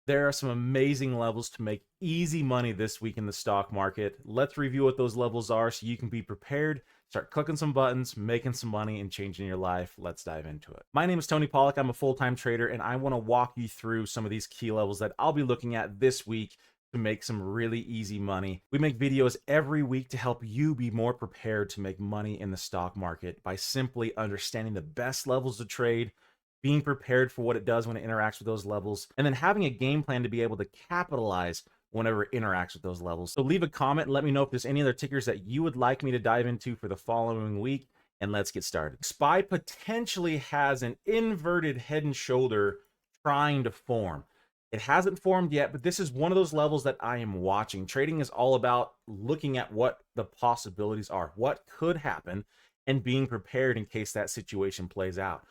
There are some amazing levels to make easy money this week in the stock market. Let's review what those levels are so you can be prepared, start clicking some buttons, making some money, and changing your life. Let's dive into it. My name is Tony Pollock. I'm a full-time trader, and I want to walk you through some of these key levels that I'll be looking at this week to make some really easy money. We make videos every week to help you be more prepared to make money in the stock market by simply understanding the best levels to trade, being prepared for what it does when it interacts with those levels, and then having a game plan to be able to capitalize whenever it interacts with those levels. So leave a comment and let me know if there's any other tickers that you would like me to dive into for the following week, and let's get started. SPY potentially has an inverted head and shoulder trying to form. It hasn't formed yet, but this is one of those levels that I am watching. Trading is all about looking at what the possibilities are, what could happen, and being prepared in case that situation plays out.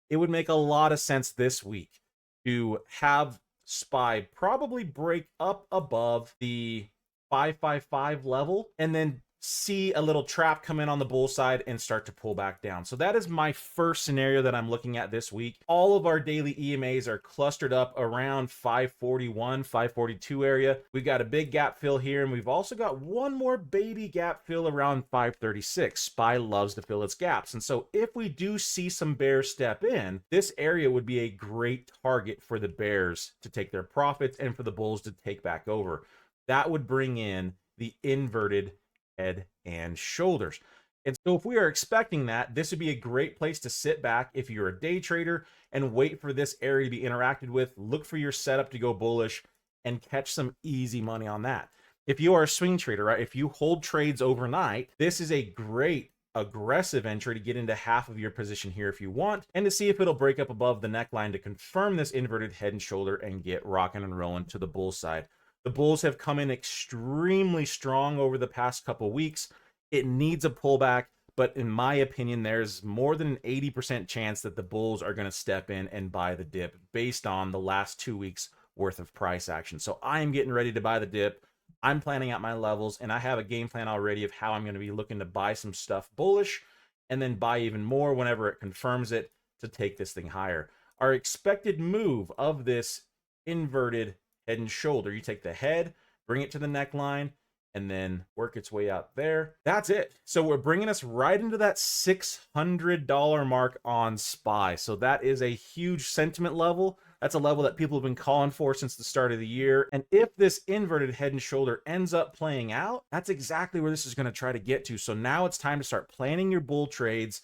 It would make a lot of sense this week to have SPY probably break up above the 555 level and then see a little trap come in on the bull side and start to pull back down. So that is my first scenario that I'm looking at this week. All of our daily EMAs are clustered up around 541, 542 area. We've got a big gap fill here, and we've also got one more baby gap fill around 536. SPY loves to fill its gaps. And so if we do see some bears step in, this area would be a great target for the bears to take their profits and for the bulls to take back over. That would bring in the inverted head and shoulders. And so if we are expecting that, this would be a great place to sit back if you're a day trader and wait for this area to be interacted with. Look for your setup to go bullish and catch some easy money on that. If you are a swing trader, right, if you hold trades overnight, this is a great aggressive entry to get into half of your position here if you want, and to see if it'll break up above the neckline to confirm this inverted head and shoulder and get rocking and rolling to the bull side. The bulls have come in extremely strong over the past couple weeks. It needs a pullback, but in my opinion, there's more than an 80% chance that the bulls are going to step in and buy the dip based on the last 2 weeks worth of price action. So I am getting ready to buy the dip. I'm planning out my levels, and I have a game plan already of how I'm going to be looking to buy some stuff bullish and then buy even more whenever it confirms it to take this thing higher. Our expected move of this inverted head and shoulder, you take the head, bring it to the neckline, and then work its way out there. That's it. So we're bringing us right into that $600 mark on SPY. So that is a huge sentiment level. That's a level that people have been calling for since the start of the year. And if this inverted head and shoulder ends up playing out, that's exactly where this is going to try to get to. So now it's time to start planning your bull trades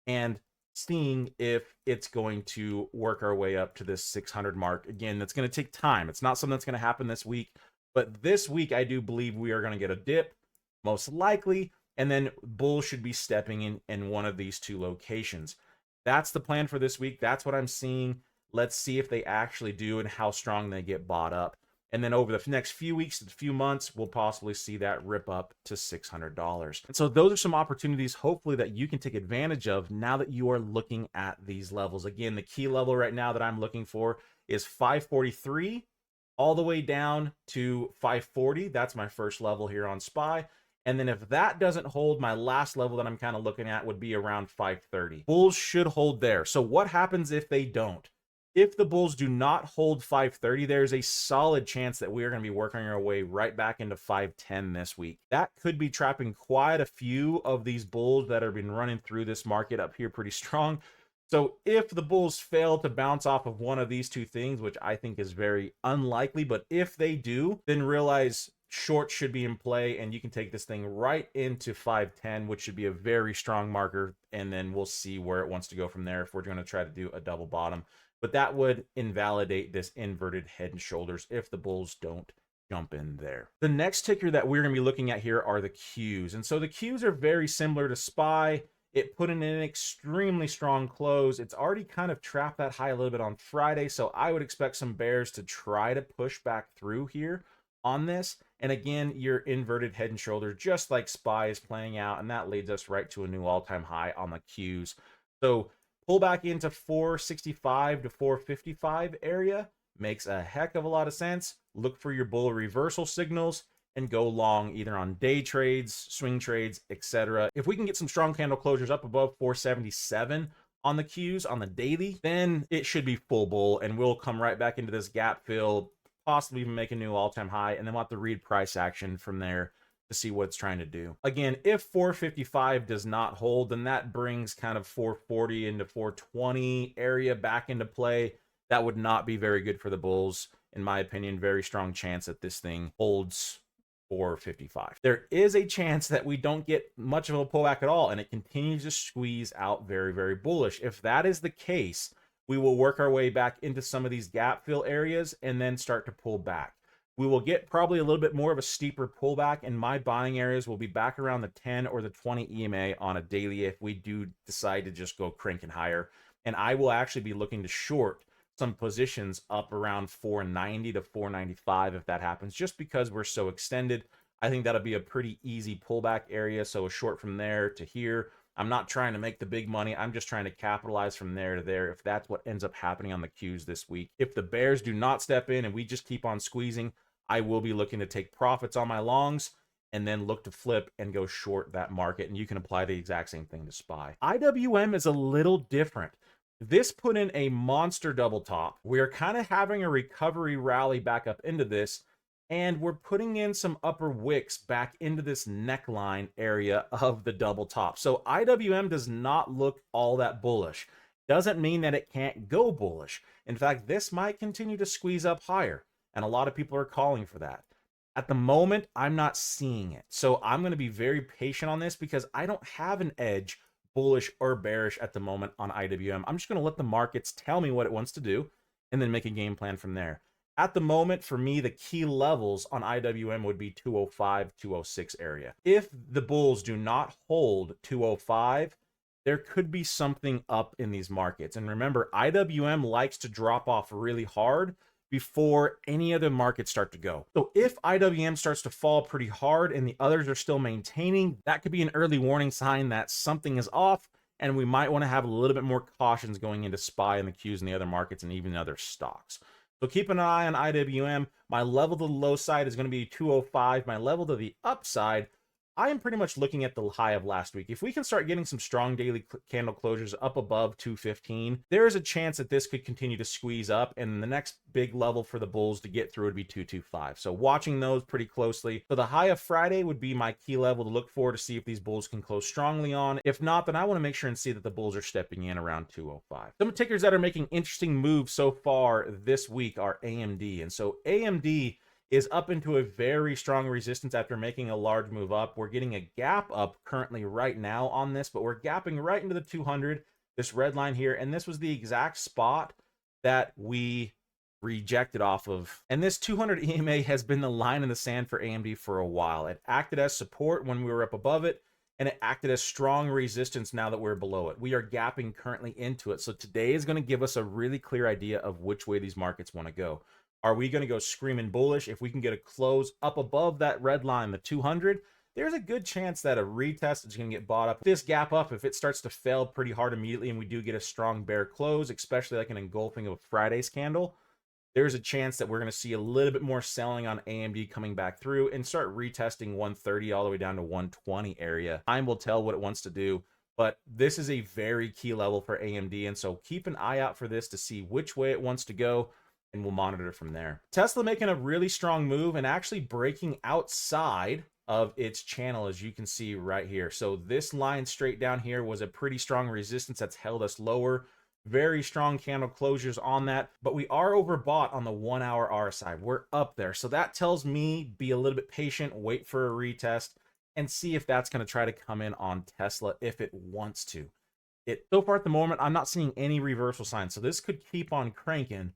and seeing if it's going to work our way up to this 600 mark. Again, that's going to take time. It's not something that's going to happen this week, but this week I do believe we are going to get a dip, most likely, and then bulls should be stepping in one of these two locations. That's the plan for this week. That's what I'm seeing. Let's see if they actually do and how strong they get bought up. And then over the next few weeks to few months, we'll possibly see that rip up to $600. And so those are some opportunities, hopefully, that you can take advantage of now that you are looking at these levels. Again, the key level right now that I'm looking for is 543 all the way down to 540. That's my first level here on SPY. And then if that doesn't hold, my last level that I'm kind of looking at would be around 530. Bulls should hold there. So what happens if they don't? If the bulls do not hold 530, there's a solid chance that we are going to be working our way right back into 510 this week. That could be trapping quite a few of these bulls that have been running through this market up here pretty strong. So if the bulls fail to bounce off of one of these two things, which I think is very unlikely, but if they do, then realize short should be in play, and you can take this thing right into 510, which should be a very strong marker, and then we'll see where it wants to go from there if we're going to try to do a double bottom. But that would invalidate this inverted head and shoulders if the bulls don't jump in there. The next ticker that we're going to be looking at here are the Qs. And so the Qs are very similar to SPY. It put in an extremely strong close. It's already kind of trapped that high a little bit on Friday. So I would expect some bears to try to push back through here on this. And again, your inverted head and shoulders, just like SPY, is playing out. And that leads us right to a new all-time high on the Qs. So pull back into 465 to 455 area makes a heck of a lot of sense. Look for your bull reversal signals and go long either on day trades, swing trades, etc. If we can get some strong candle closures up above 477 on the Qs on the daily, then it should be full bull and we'll come right back into this gap fill, possibly even make a new all-time high, and then we'll have to read price action from there to see what it's trying to do. Again, if 455 does not hold, then that brings kind of 440 into 420 area back into play. That would not be very good for the bulls, in my opinion. Very strong chance that this thing holds 455. There is a chance that we don't get much of a pullback at all, and it continues to squeeze out very, very bullish. If that is the case, we will work our way back into some of these gap fill areas and then start to pull back. We will get probably a little bit more of a steeper pullback, and my buying areas will be back around the 10 or the 20 EMA on a daily if we do decide to just go cranking higher. And I will actually be looking to short some positions up around 490 to 495 if that happens, just because we're so extended. I think that'll be a pretty easy pullback area. So a short from there to here. I'm not trying to make the big money. I'm just trying to capitalize from there to there if that's what ends up happening on the Qs this week. If the bears do not step in and we just keep on squeezing, I will be looking to take profits on my longs and then look to flip and go short that market. And you can apply the exact same thing to SPY. IWM is a little different. This put in a monster double top. We're kind of having a recovery rally back up into this, and we're putting in some upper wicks back into this neckline area of the double top. So IWM does not look all that bullish. Doesn't mean that it can't go bullish. In fact, this might continue to squeeze up higher, and a lot of people are calling for that. At the moment, I'm not seeing it. So I'm going to be very patient on this because I don't have an edge, bullish or bearish at the moment on IWM. I'm just going to let the markets tell me what it wants to do and then make a game plan from there. At the moment, for me, the key levels on IWM would be 205, 206 area. If the bulls do not hold 205, there could be something up in these markets. And remember, IWM likes to drop off really hard before any other markets start to go. So if IWM starts to fall pretty hard and the others are still maintaining, that could be an early warning sign that something is off, and we might want to have a little bit more cautions going into SPY and the Qs and the other markets and even other stocks. So keep an eye on IWM. My level to the low side is going to be 205. My level to the upside, I am pretty much looking at the high of last week. If we can start getting some strong daily candle closures up above 215, there is a chance that this could continue to squeeze up, and the next big level for the bulls to get through would be 225. So watching those pretty closely. So the high of Friday would be my key level to look for to see if these bulls can close strongly on. If not, then I want to make sure and see that the bulls are stepping in around 205. Some tickers that are making interesting moves so far this week are AMD. And so AMD is up into a very strong resistance after making a large move up. We're getting a gap up currently right now on this, but we're gapping right into the 200, this red line here, and this was the exact spot that we rejected off of. And this 200 EMA has been the line in the sand for AMD for a while. It acted as support when we were up above it, and it acted as strong resistance now that we're below it. We are gapping currently into it. So today is going to give us a really clear idea of which way these markets want to go. Are we going to go screaming bullish? If we can get a close up above that red line, the 200, there's a good chance that a retest is going to get bought up. This gap up, if it starts to fail pretty hard immediately and we do get a strong bear close, especially like an engulfing of a Friday's candle, there's a chance that we're going to see a little bit more selling on AMD coming back through and start retesting 130 all the way down to 120 area. Time will tell what it wants to do, but this is a very key level for AMD, and so keep an eye out for this to see which way it wants to go, and we'll monitor from there. Tesla making a really strong move and actually breaking outside of its channel, as you can see right here. So this line straight down here was a pretty strong resistance that's held us lower. Very strong candle closures on that, but we are overbought on the 1 hour RSI. We're up there. So that tells me be a little bit patient, wait for a retest, and see if that's going to try to come in on Tesla if it wants to. So far at the moment, I'm not seeing any reversal signs. So this could keep on cranking,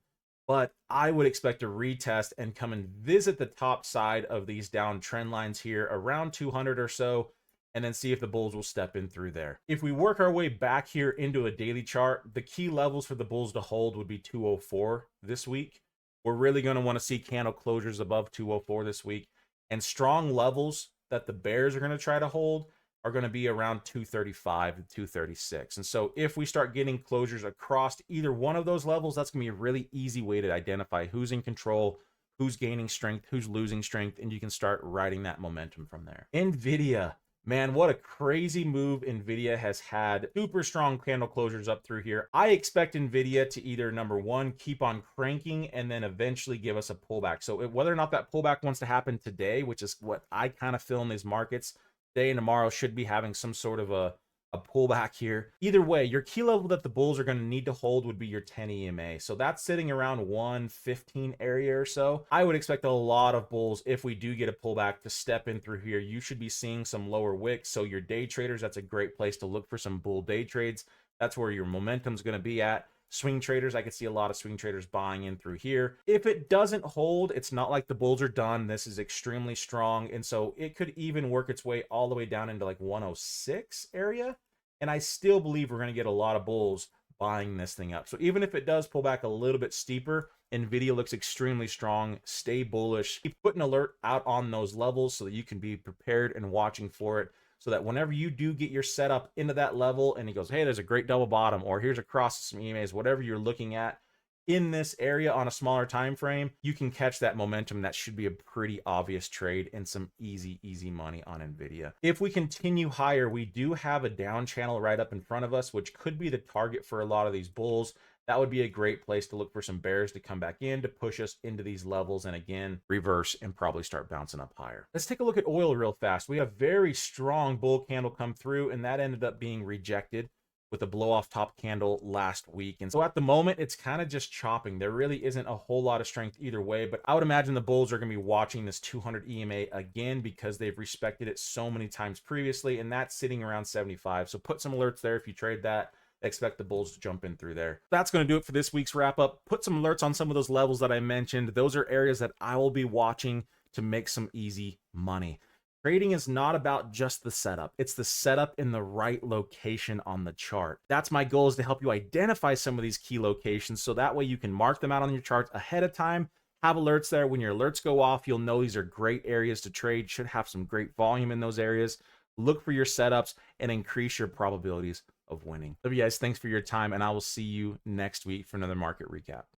but I would expect a retest and come and visit the top side of these down trend lines here around 200 or so, and then see if the bulls will step in through there. If we work our way back here into a daily chart, the key levels for the bulls to hold would be 204 this week. We're really going to want to see candle closures above 204 this week, and strong levels that the bears are going to try to hold are going to be around 235 and 236. And so if we start getting closures across either one of those levels, that's going to be a really easy way to identify who's in control, who's gaining strength, who's losing strength, and you can start riding that momentum from there. Nvidia Man, what a crazy move Nvidia has had. Super strong candle closures up through here. I expect Nvidia to either, number one, keep on cranking and then eventually give us a pullback. So whether or not that pullback wants to happen today, which is what I kind of feel in these markets, today and tomorrow should be having some sort of a pullback here. Either way, your key level that the bulls are going to need to hold would be your 10 EMA. So that's sitting around 115 area or so. I would expect a lot of bulls, if we do get a pullback, to step in through here. You should be seeing some lower wicks. So your day traders, that's a great place to look for some bull day trades. That's where your momentum's going to be at. Swing traders, I could see a lot of swing traders buying in through here. If it doesn't hold, it's not like the bulls are done. This is extremely strong. And so it could even work its way all the way down into like 106 area. And I still believe we're going to get a lot of bulls buying this thing up. So even if it does pull back a little bit steeper, Nvidia looks extremely strong. Stay bullish. Keep putting alert out on those levels so that you can be prepared and watching for it, so that whenever you do get your setup into that level and he goes, hey, there's a great double bottom, or here's a cross of some EMAs, whatever you're looking at in this area on a smaller time frame, you can catch that momentum. That should be a pretty obvious trade and some easy money on Nvidia. If we continue higher, we do have a down channel right up in front of us, which could be the target for a lot of these bulls. That would be a great place to look for some bears to come back in to push us into these levels and again reverse and probably start bouncing up higher. Let's take a look at oil real fast. We have a very strong bull candle come through, and that ended up being rejected with a blow off top candle last week. And so at the moment, it's kind of just chopping. There really isn't a whole lot of strength either way, but I would imagine the bulls are going to be watching this 200 EMA again because they've respected it so many times previously, and that's sitting around 75. So put some alerts there if you trade that. Expect the bulls to jump in through there. That's going to do it for this week's wrap up. Put some alerts on some of those levels that I mentioned. Those are areas that I will be watching to make some easy money. Trading is not about just the setup. It's the setup in the right location on the chart. That's my goal, is to help you identify some of these key locations so that way you can mark them out on your charts ahead of time, have alerts there. When your alerts go off, you'll know these are great areas to trade, should have some great volume in those areas. Look for your setups and increase your probabilities of winning. Love you guys. Thanks for your time, and I will see you next week for another market recap.